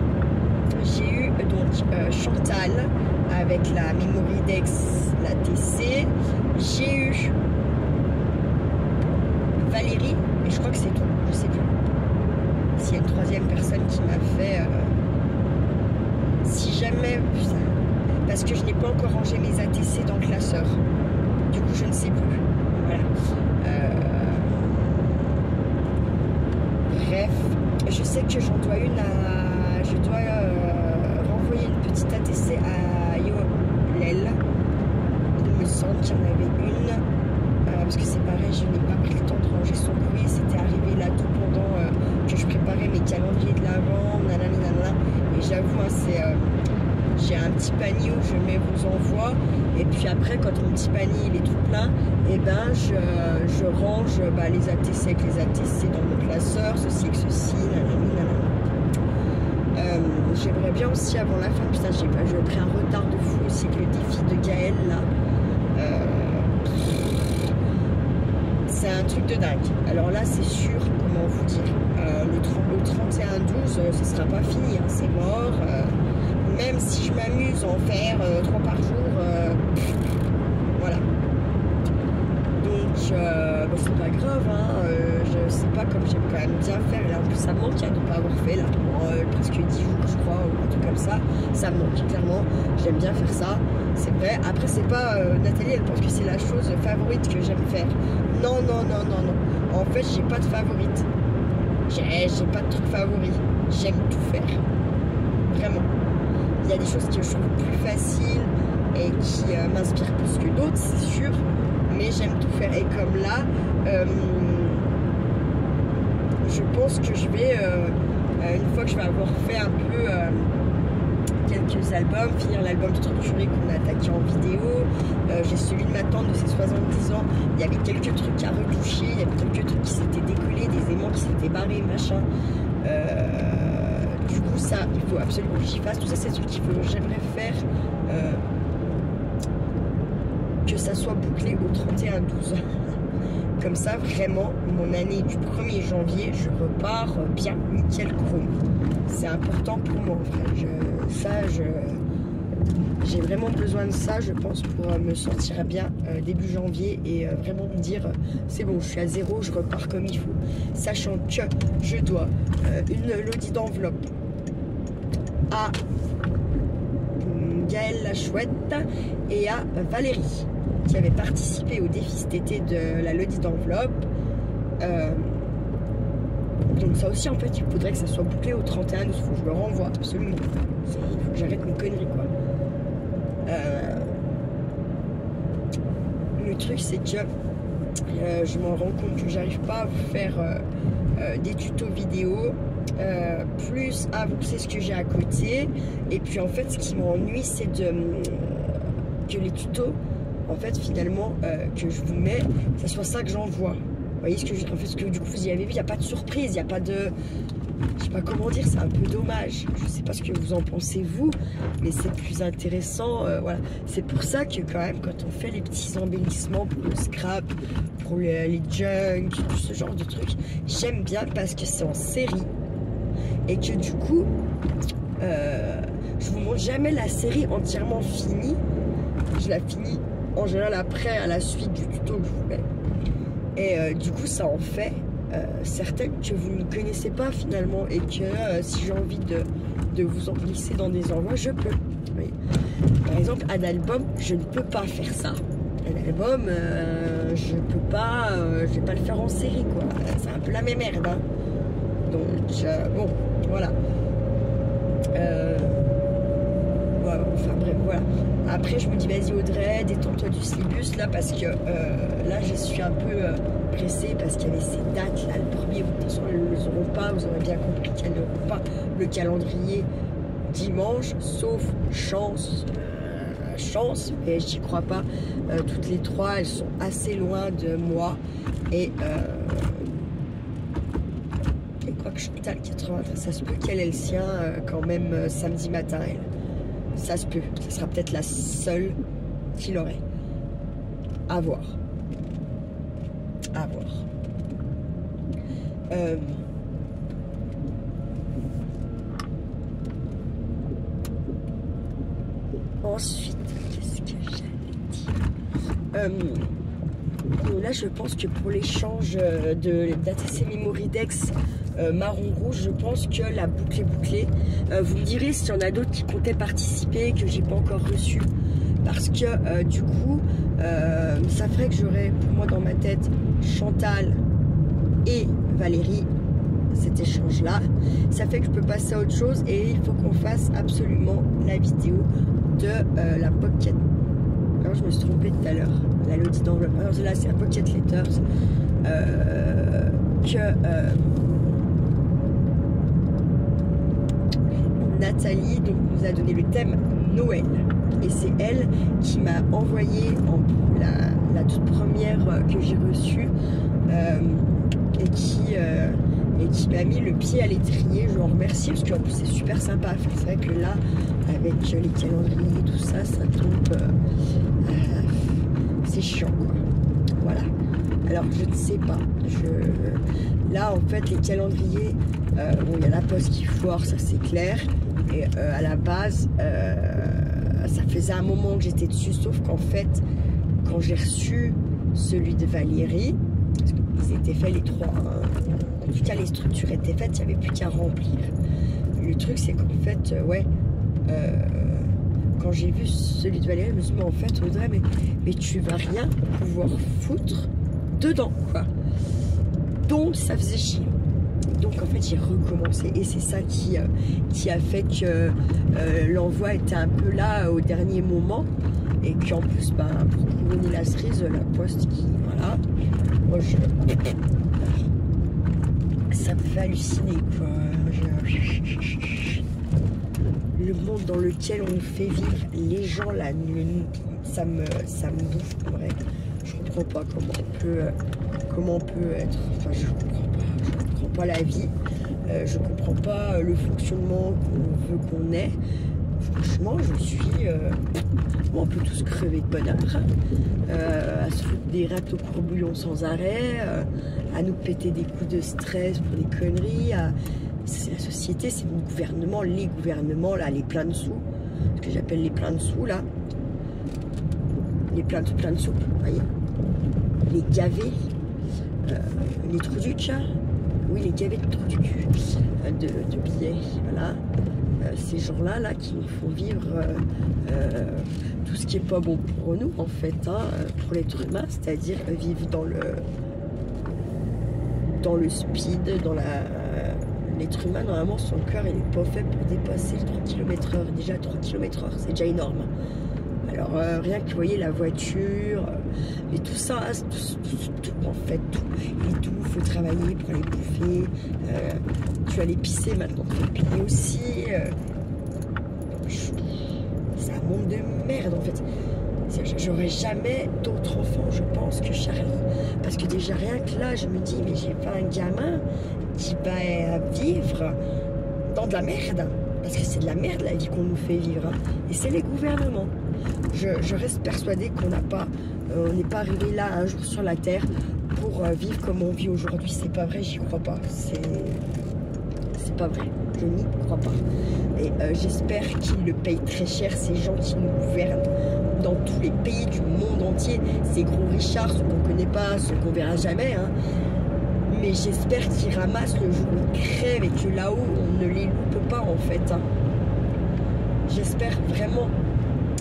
j'ai eu donc Chantal avec la Memoridex, la TC. J'ai eu Valérie, et je crois que c'est tout, je sais plus. S'il y a une troisième personne qui m'a fait... si jamais... Putain, parce que je n'ai pas encore rangé mes ATC dans le classeur. Du coup, je ne sais plus. Voilà. Bref, je sais que j'en dois une à... Je dois renvoyer une petite ATC à Yoel. Il me semble qu'il y en avait une. Parce que c'est pareil, je n'ai pas pris le temps de ranger son courrier. C'était arrivé là tout pendant que je préparais mes calendriers de l'avant. Et j'avoue, hein, j'ai un petit panier où je mets vos envois. Et puis après, quand mon petit panier il est tout plein, et ben je range les ATC avec les ATC dans mon classeur, ceci avec ceci, j'aimerais bien aussi avant la fin, putain j'ai pris un retard de fou aussi avec le défi de Gaël là. C'est un truc de dingue. Alors là c'est sûr, comment vous dire, le 31-12 ce sera pas fini, hein, c'est mort. Même si je m'amuse à en faire 3 par jour, voilà. Donc c'est pas grave, hein, je sais pas, comme j'aime quand même bien faire. Et là en plus ça me manque de ne pas avoir fait là pour presque 10 jours je crois, ou un truc comme ça. Ça me manque clairement, j'aime bien faire ça, c'est vrai. Après c'est pas, Nathalie elle pense que c'est la chose favorite que j'aime faire. Non, non, non, non, non. En fait j'ai pas de favorite. J'ai pas de truc favori. J'aime tout faire. Vraiment. Il y a des choses que je trouve plus faciles et qui m'inspirent plus que d'autres, c'est sûr. Mais j'aime tout faire. Et comme là, je pense que je vais, une fois que je vais avoir fait un peu quelques albums, finir l'album structuré qu'on a attaqué en vidéo, j'ai celui de ma tante de ses 70 ans. Il y avait quelques trucs à retoucher, il y avait quelques trucs qui s'étaient décollés, des aimants qui s'étaient barrés, machin. Du coup ça il faut absolument que j'y fasse. Tout ça c'est ce qu'il faut, j'aimerais faire que ça soit bouclé au 31-12. Comme ça vraiment mon année du 1er janvier je repars bien nickel chrome. C'est important pour moi en fait. J'ai vraiment besoin de ça je pense pour me sentir bien début janvier et vraiment me dire c'est bon je suis à zéro, je repars comme il faut. Sachant que je dois une lodi d'enveloppe à Gaëlle la chouette et à Valérie qui avait participé au défi cet été de la lodi d'enveloppe. Donc ça aussi en fait il faudrait que ça soit bouclé au 31, il faut que je le renvoie absolument. Il faut que j'arrête mes conneries quoi. Le truc c'est que je m'en rends compte que j'arrive pas à vous faire des tutos vidéo plus avancer ce que j'ai à côté. Et puis en fait ce qui m'ennuie c'est que les tutos en fait finalement que je vous mets, ça soit ça que j'envoie. Vous voyez ce que je... En fait, ce que du coup vous y avez vu, il n'y a pas de surprise, il n'y a pas de... Je sais pas comment dire, c'est un peu dommage. Je sais pas ce que vous en pensez vous, mais c'est plus intéressant. Voilà. C'est pour ça que quand même, quand on fait les petits embellissements pour le scrap, pour les junk, tout ce genre de trucs, j'aime bien parce que c'est en série. Et que du coup, je vous montre jamais la série entièrement finie. Je la finis en général après, à la suite du tuto que je vous mets. Et du coup, ça en fait certaines que vous ne connaissez pas finalement. Et que si j'ai envie de vous en glisser dans des envois, je peux. Oui. Par exemple, un album, je ne peux pas faire ça. Un album, je peux pas, je vais pas le faire en série, quoi. C'est un peu la même merde, hein. Donc, bon, voilà. Voilà. Enfin bref, voilà. Après, je me dis, vas-y Audrey, détends-toi du slibus, là, parce que là, je suis un peu pressée, parce qu'il y avait ces dates, là, le 1er août. De toute façon, elles ne les auront pas, vous aurez bien compris qu'elles n'auront pas le calendrier dimanche, sauf chance, mais j'y crois pas. Toutes les trois, elles sont assez loin de moi, et quoi que Chantal 93, ça se peut qu'elle ait le sien quand même samedi matin, elle. Ça se peut, ça sera peut-être la seule qui l'aurait. À voir. À voir. Ensuite, qu'est-ce que j'allais dire, là, je pense que pour l'échange d'ATC Memory Dex marron rouge, je pense que la boucle est bouclée. Vous me direz s'il y en a d'autres qui comptaient participer, que j'ai pas encore reçu, parce que du coup, ça ferait que j'aurais pour moi dans ma tête Chantal et Valérie. Cet échange là, ça fait que je peux passer à autre chose, et il faut qu'on fasse absolument la vidéo de la Pocket. Alors je me suis trompée tout à l'heure, la Lodi d'enveloppe. Alors là c'est la Pocket Letters Nathalie donc nous a donné le thème Noël, et c'est elle qui m'a envoyé la toute première que j'ai reçue, et qui m'a mis le pied à l'étrier. Je vous en remercie, parce qu'en plus c'est super sympa à faire. C'est vrai que là, avec les calendriers et tout ça, ça tombe, c'est chiant, quoi. Voilà. Alors je ne sais pas, là en fait les calendriers, bon, il y a la poste qui foire, ça c'est clair, et à la base ça faisait un moment que j'étais dessus, sauf qu'en fait quand j'ai reçu celui de Valérie, parce qu'ils étaient faits les trois, hein, en tout cas les structures étaient faites, il n'y avait plus qu'à remplir. Le truc c'est qu'en fait quand j'ai vu celui de Valérie, je me suis dit, mais en fait Audrey, mais tu vas rien pouvoir foutre dedans, quoi. Donc ça faisait chier. Donc en fait j'ai recommencé, et c'est ça qui a fait que l'envoi était un peu là au dernier moment, et qu'en plus pour couronner la cerise, la poste qui, voilà, moi ça me fait halluciner, quoi. Le monde dans lequel on nous fait vivre, les gens là, ça me bouffe, en vrai. Je comprends pas comment on peut être, enfin je comprends pas la vie, je comprends pas le fonctionnement qu'on veut qu'on ait. Franchement, je suis, on peut tous crever de bonheur, à se foutre des râteaux courbouillons sans arrêt, à nous péter des coups de stress pour des conneries, c'est la société, c'est le gouvernement, les gouvernements là, les pleins de sous, ce que j'appelle les pleins de sous là, les pleins de sous, vous voyez, les gavés, les trous du cul, oui, les gavés de trous du cul, de billets, voilà, ces gens-là là, qui nous font vivre tout ce qui est pas bon pour nous en fait, hein, pour l'être humain, c'est-à-dire vivre dans le speed, l'être humain, normalement, son cœur, il n'est pas fait pour dépasser le 3 km/h. Déjà, 3 km/h, c'est déjà énorme. Alors, rien que, vous voyez, la voiture, et tout ça, tout, en fait, tout. Et tout, il faut travailler pour aller bouffer. Tu vas aller pisser maintenant, tu vas payer aussi. C'est un monde de merde, en fait. J'aurai jamais d'autres enfants, je pense, que Charlie. Parce que déjà, rien que là, je me dis, mais j'ai pas un gamin qui va vivre dans de la merde, parce que c'est de la merde la vie qu'on nous fait vivre, hein. Et c'est les gouvernements. Je reste persuadée qu'on n'a pas, on n'est pas arrivé là un jour sur la terre pour vivre comme on vit aujourd'hui. C'est pas vrai, j'y crois pas. C'est pas vrai, je n'y crois pas. Et j'espère qu'ils le payent très cher, ces gens qui nous gouvernent dans tous les pays du monde entier, ces gros richards, ceux qu'on connaît pas, ceux qu'on verra jamais, hein. Mais j'espère qu'ils ramassent le jour où ils crèvent, et que là-haut, on ne les loupe pas, en fait, hein. J'espère vraiment,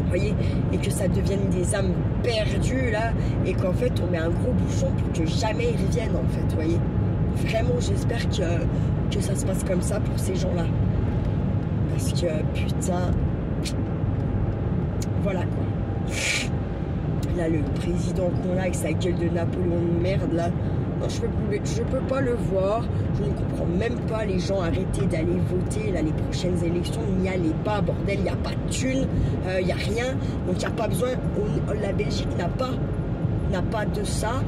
vous voyez, et que ça devienne des âmes perdus là, et qu'en fait on met un gros bouchon pour que jamais ils reviennent en fait, vous voyez. Vraiment j'espère que ça se passe comme ça pour ces gens-là. Parce que putain, voilà quoi. Là le président qu'on a avec sa gueule de Napoléon de merde là, non, je peux pas le voir, je ne comprends même pas les gens, arrêter d'aller voter là, les prochaines élections, n'y allez pas, bordel, il n'y a pas de thunes, il n'y a rien, donc il n'y a pas besoin, la Belgique n'a pas de ça,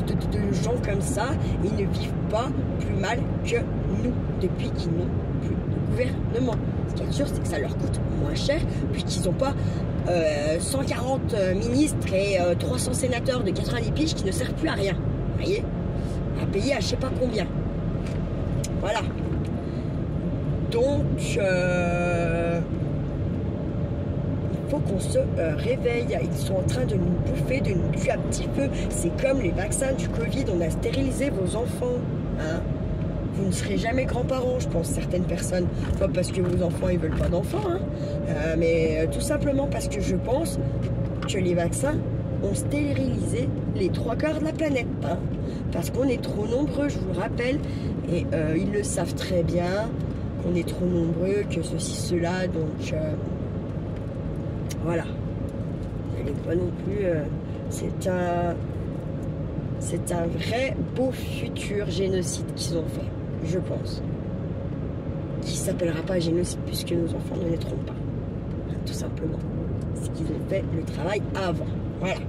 de gens comme ça, ils ne vivent pas plus mal que nous, depuis qu'ils n'ont plus de gouvernement. Ce qui est sûr, c'est que ça leur coûte moins cher, puisqu'ils n'ont pas 140 ministres et 300 sénateurs de 90 piges qui ne servent plus à rien, vous voyez, à payer à je sais pas combien. Voilà. Donc, il faut qu'on se réveille. Ils sont en train de nous bouffer, de nous tuer à petit feu. C'est comme les vaccins du Covid. On a stérilisé vos enfants. Hein. Vous ne serez jamais grands-parents, je pense, certaines personnes. Pas parce que vos enfants, ils veulent pas d'enfants. Hein. Mais tout simplement parce que je pense que les vaccins ont stérilisé les 3/4 de la planète. Hein. Parce qu'on est trop nombreux, je vous le rappelle. Et ils le savent très bien qu'on est trop nombreux, que ceci, cela. Donc, voilà. Vous n'allez pas non plus... c'est un vrai beau futur génocide qu'ils ont fait, je pense. Qui ne s'appellera pas génocide puisque nos enfants ne naîtront pas. Tout simplement. C'est qu'ils ont fait le travail avant. Voilà.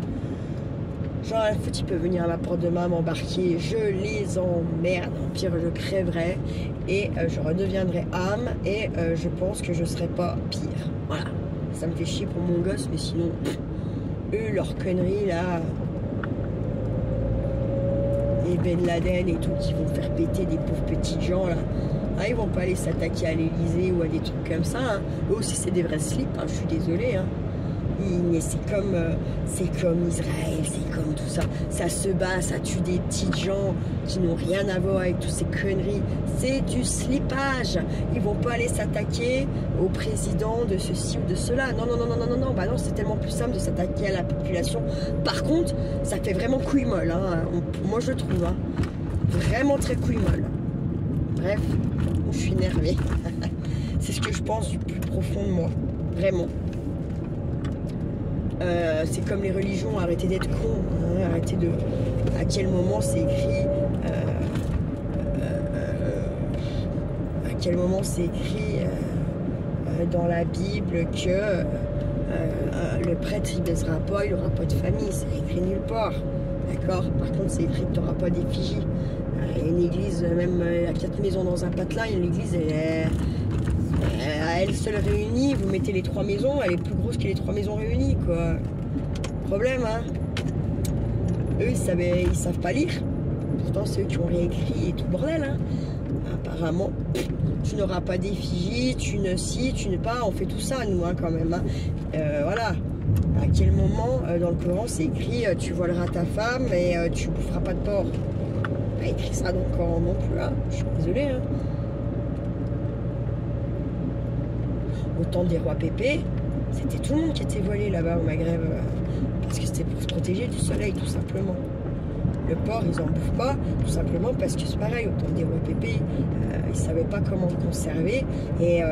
Genre, la foot, ils peuvent venir à ma porte demain, m'embarquer, je les emmerde, au pire, je crèverai, et je redeviendrai âme, et je pense que je serai pas pire. Voilà. Ça me fait chier pour mon gosse, mais sinon, eux, leurs conneries, là, et Ben Laden et tout, qui vont faire péter des pauvres petits gens, là, ah, ils vont pas aller s'attaquer à l'Elysée ou à des trucs comme ça, hein. Eux aussi, c'est des vrais slips, hein, je suis désolée, hein. Mais c'est comme Israël, c'est comme tout ça. Ça se bat, ça tue des petites gens qui n'ont rien à voir avec toutes ces conneries. C'est du slipage. Ils vont pas aller s'attaquer au président de ceci ou de cela. Non, non, non, non, non, non, non. Bah non, c'est tellement plus simple de s'attaquer à la population. Par contre, ça fait vraiment couille molle. Hein. Moi, je trouve. Hein. Vraiment très couille molle. Bref, je suis énervée. C'est ce que je pense du plus profond de moi. Vraiment. C'est comme les religions, arrêtez d'être cons, hein, arrêtez de... À quel moment c'est écrit... à quel moment c'est écrit dans la Bible que le prêtre il baisera pas, il n'aura pas de famille, c'est écrit nulle part, d'accord? Par contre c'est écrit que tu n'auras pas d'effigie. Il y a une église, même à 4 maisons dans un patelin, il y a une église, à elle seule réunie, vous mettez les 3 maisons, elle est plus grosse que les 3 maisons réunies, quoi. Problème, hein. Eux, ils savent pas lire. Pourtant, c'est eux qui ont réécrit et tout bordel, hein. Apparemment, tu n'auras pas d'effigie, tu ne si, tu ne pas, on fait tout ça, nous, hein, quand même, hein. Voilà. À quel moment, dans le Coran, c'est écrit, tu voileras ta femme et tu boufferas pas de porc. Pas écrit ça dans le Coran non plus, hein. Je suis désolée, hein. Au temps des rois pépés, c'était tout le monde qui était voilé là-bas au Maghreb, parce que c'était pour se protéger du soleil, tout simplement. Le porc, ils en bouffent pas, tout simplement parce que c'est pareil, au temps des rois pépés, ils savaient pas comment le conserver, et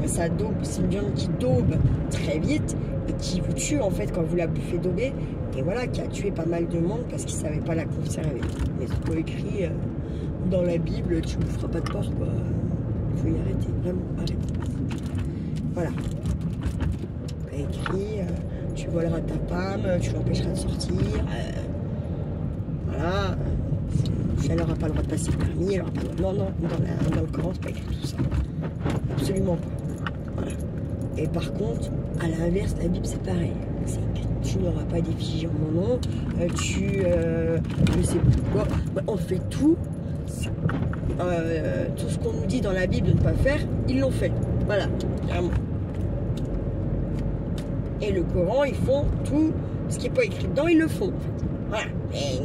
ça daube, c'est une viande qui daube très vite, et qui vous tue en fait quand vous la bouffez daubée, et voilà, qui a tué pas mal de monde parce qu'ils savaient pas la conserver. Mais c'est pas écrit dans la Bible, tu boufferas pas de porc, quoi. Il faut y arrêter, vraiment, arrêtez. Voilà. Pas écrit, tu voleras ta femme, tu l'empêcheras de sortir. Voilà. Elle n'aura pas le droit de passer le permis, elle aura pas le droit. Non, non, dans le Coran, c'est pas écrit tout ça. Absolument pas. Voilà. Et par contre, à l'inverse, la Bible, c'est pareil. C'est écrit, tu n'auras pas d'effigie en mon nom, je sais pourquoi. On fait tout. Tout ce qu'on nous dit dans la Bible de ne pas faire, ils l'ont fait. Voilà, vraiment. Et le Coran, ils font tout ce qui n'est pas écrit dedans, ils le font. En fait. Voilà. Et,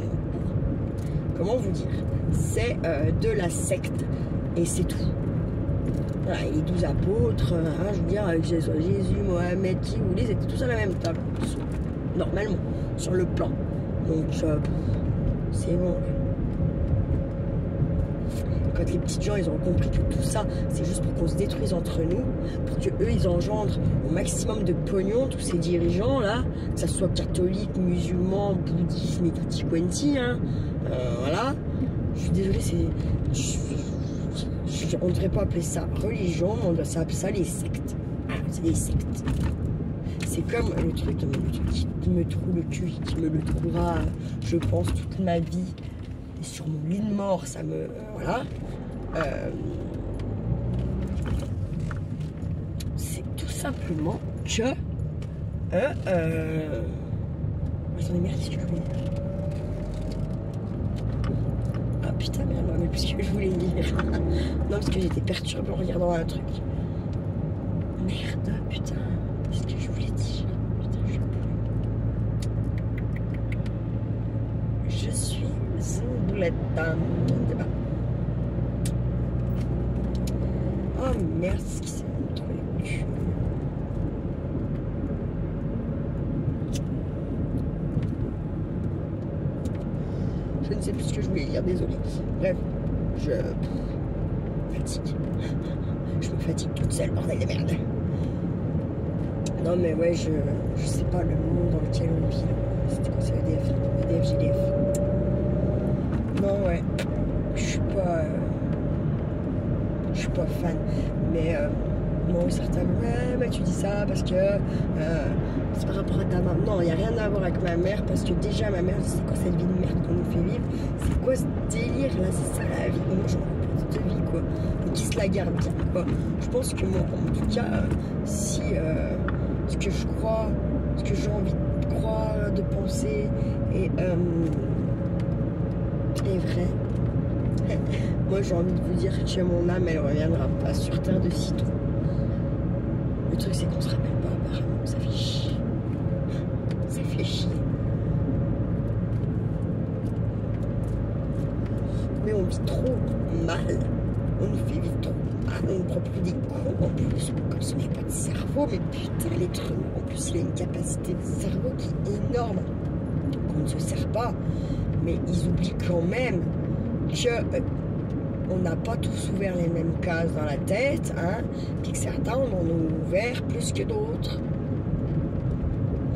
comment vous dire? C'est de la secte. Et c'est tout. Voilà, et les 12 apôtres, hein, je veux dire, Jésus, Mohamed, qui vous voulez, c'était tous à la même table. Normalement. sur le plan. Donc, c'est bon. Quand les petits gens, ils ont compris que tout ça, c'est juste pour qu'on se détruise entre nous, pour que eux, ils engendrent au maximum de pognon, tous ces dirigeants-là, que ce soit catholiques, musulmans, bouddhisme et tutti quanti, hein. Voilà. Je suis désolée, on ne devrait pas appeler ça religion, on doit appeler ça les sectes. Ah, c'est des sectes. C'est comme le truc qui me troue le cul, qui me le trouvera, je pense, toute ma vie. Et sur mon lit de mort, ça me... voilà. C'est tout simplement que... Attendez, merde, qu'est-ce que je voulais dire? Ah putain, merde, mais plus ce que je voulais dire. Non, parce que j'étais perturbée en regardant un truc. Merde, putain. Qu'est-ce que je voulais dire? Putain, je suis une boulette. Oh merde, ce qui s'est trop le cul. Je ne sais plus ce que je voulais dire, désolé. Bref, je fatigue. Je me fatigue toute seule, bordel de merde. Non mais ouais, je sais pas le monde dans lequel on vit. C'était quoi ça, EDF, GDF. Non ouais, je suis pas fan. Mais non, certains, ouais, mais tu dis ça parce que c'est par rapport à ta maman. Non, il n'y a rien à voir avec ma mère parce que déjà ma mère, c'est quoi cette vie de merde qu'on nous fait vivre? C'est quoi ce délire là? C'est ça la vie. Moi j'en veux plus de vie quoi. Et qui se la garde bien quoi. Je pense que moi, en tout cas, si ce que je crois, ce que j'ai envie de croire, de penser est vrai. Moi j'ai envie de vous dire que mon âme elle reviendra pas sur terre de sitôt. Le truc c'est qu'on se rappelle pas apparemment, ça fait chier. Ça fait chier. Mais on vit trop mal. On nous fait vivre trop mal, on ne prend plus des cons en plus, comme si on n'avait pas de cerveau, mais putain l'être humain en plus il a une capacité de cerveau qui est énorme. Donc on ne se sert pas, mais ils oublient quand même que on n'a pas tous ouvert les mêmes cases dans la tête, hein, puis que certains on en a ouvert plus que d'autres.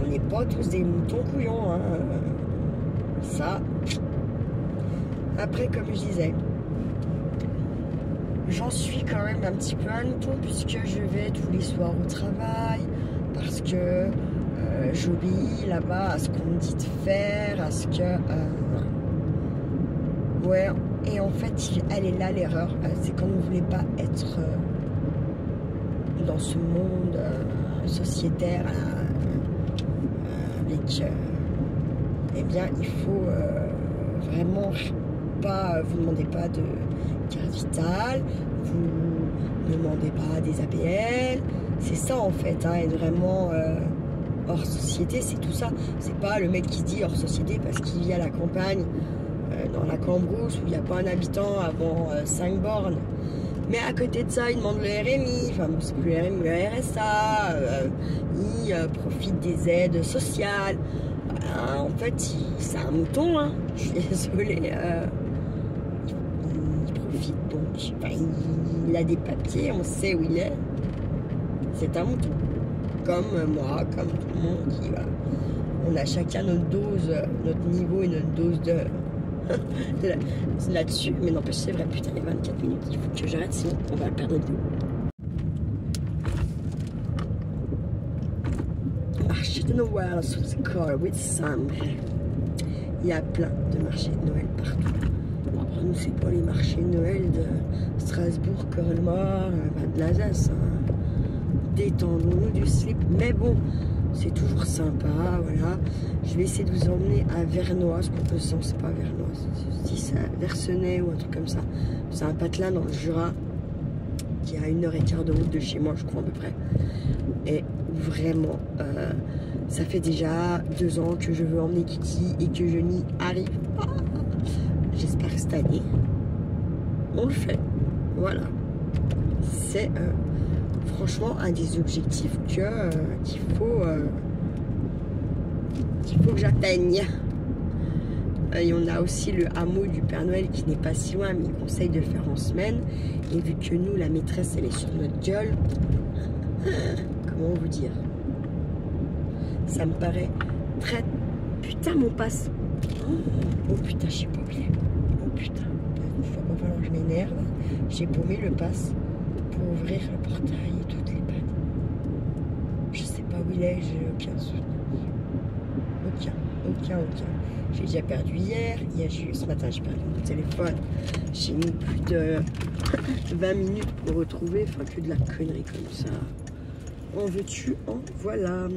On n'est pas tous des moutons couillons, hein. Ça. Après, comme je disais, j'en suis quand même un petit peu un mouton puisque je vais tous les soirs au travail, parce que j'obéis là-bas à ce qu'on me dit de faire, à ce que... ouais, et en fait, elle est là l'erreur, c'est qu'on ne voulait pas être dans ce monde sociétaire avec... eh bien, il faut vraiment pas... Vous ne demandez pas de carte vitale, vous ne demandez pas des APL, c'est ça en fait, hein, être vraiment hors société, c'est tout ça. C'est pas le mec qui se dit hors société parce qu'il vit à la campagne, dans la Cambrousse, où il n'y a pas un habitant avant 5 bornes. Mais à côté de ça, il demande le RMI, enfin c'est plus le RMI, le RSA, il profite des aides sociales. En fait, c'est un mouton, hein. Je suis désolée. Il profite donc. Enfin, il a des papiers, on sait où il est. C'est un mouton. Comme moi, comme tout le monde qui va. On a chacun notre dose, notre niveau et notre dose de. Là-dessus. Mais n'empêche, c'est vrai, putain, il y a 24 minutes. Il faut que j'arrête, sinon on va perdre le temps. I don't know where else to call with Sam. Il y a plein de marchés de Noël partout. Bon, après, nous, c'est pas les marchés de Noël de Strasbourg, Colmar, de l'Alsace. Hein. Détendons-nous du slip. Mais bon, c'est toujours sympa, voilà. Je vais essayer de vous emmener à Vernois, parce qu'on peut se sentir, c'est pas Vernois, si c'est à Versenay ou un truc comme ça. C'est un patelin dans le Jura, qui est à 1h15 de route de chez moi, je crois, à peu près. Et vraiment, ça fait déjà 2 ans que je veux emmener Kiki et que je n'y arrive pas. J'espère que cette année, on le fait. Voilà. C'est franchement un des objectifs qu'il faut qu'il faut que j'atteigne. Et on a aussi le hameau du Père Noël qui n'est pas si loin, mais il conseille de le faire en semaine. Et vu que nous, la maîtresse, elle est sur notre gueule, comment vous dire? Ça me paraît très... Putain, mon passe. Oh putain, je sais pas où il est. Oh putain, il faut pas falloir que je m'énerve. J'ai paumé le passe pour ouvrir le portail et toutes les pattes. Je sais pas où il est, j'ai aucun souvenir. Aucun. J'ai déjà perdu hier. Ce matin, j'ai perdu mon téléphone. J'ai mis plus de 20 minutes pour retrouver. Enfin, que de la connerie comme ça. En veux-tu, en voilà.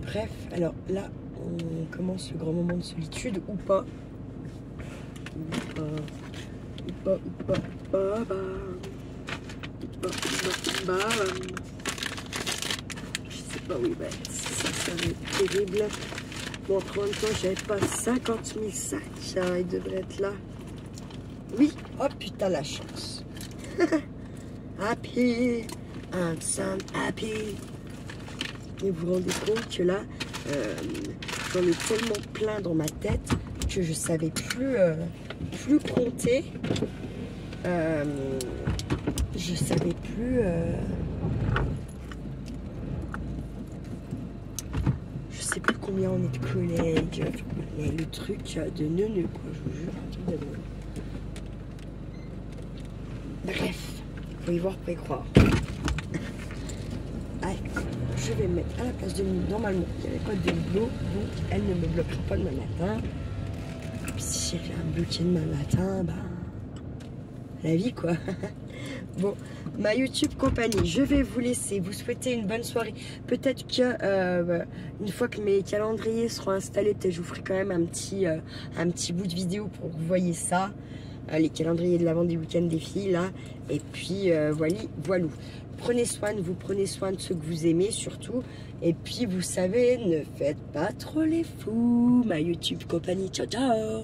Bref, alors là, on commence le grand moment de solitude ou pas. Je sais pas où il va être. Ça va être terrible. Bon, en même temps, j'avais pas 50 000 sacs. Il devrait être là. Oui. Oh putain, la chance. Happy. I'm so happy. Et vous vous rendez compte que là, j'en ai tellement plein dans ma tête que je savais plus compter. Je savais plus. Je sais plus combien on est de collègues. Mais le truc de neuneu, quoi. Je vous jure, un truc de neuneu. Bref, faut y voir pour y croire. Allez, je vais me mettre à la place de Milo. Normalement, il y a les codes de Milo, donc elle ne me bloquera pas demain matin. Et puis si j'ai rien bloqué demain matin, ben, la vie quoi. Bon, ma YouTube compagnie, je vais vous laisser, vous souhaiter une bonne soirée. Peut-être que une fois que mes calendriers seront installés, peut-être je vous ferai quand même un petit bout de vidéo pour que vous voyez ça. Les calendriers de l'avant des week-ends des filles là. Et puis voilà. Prenez soin de vous, prenez soin de ceux que vous aimez surtout. Et puis vous savez, ne faites pas trop les fous. Ma YouTube compagnie, ciao ciao.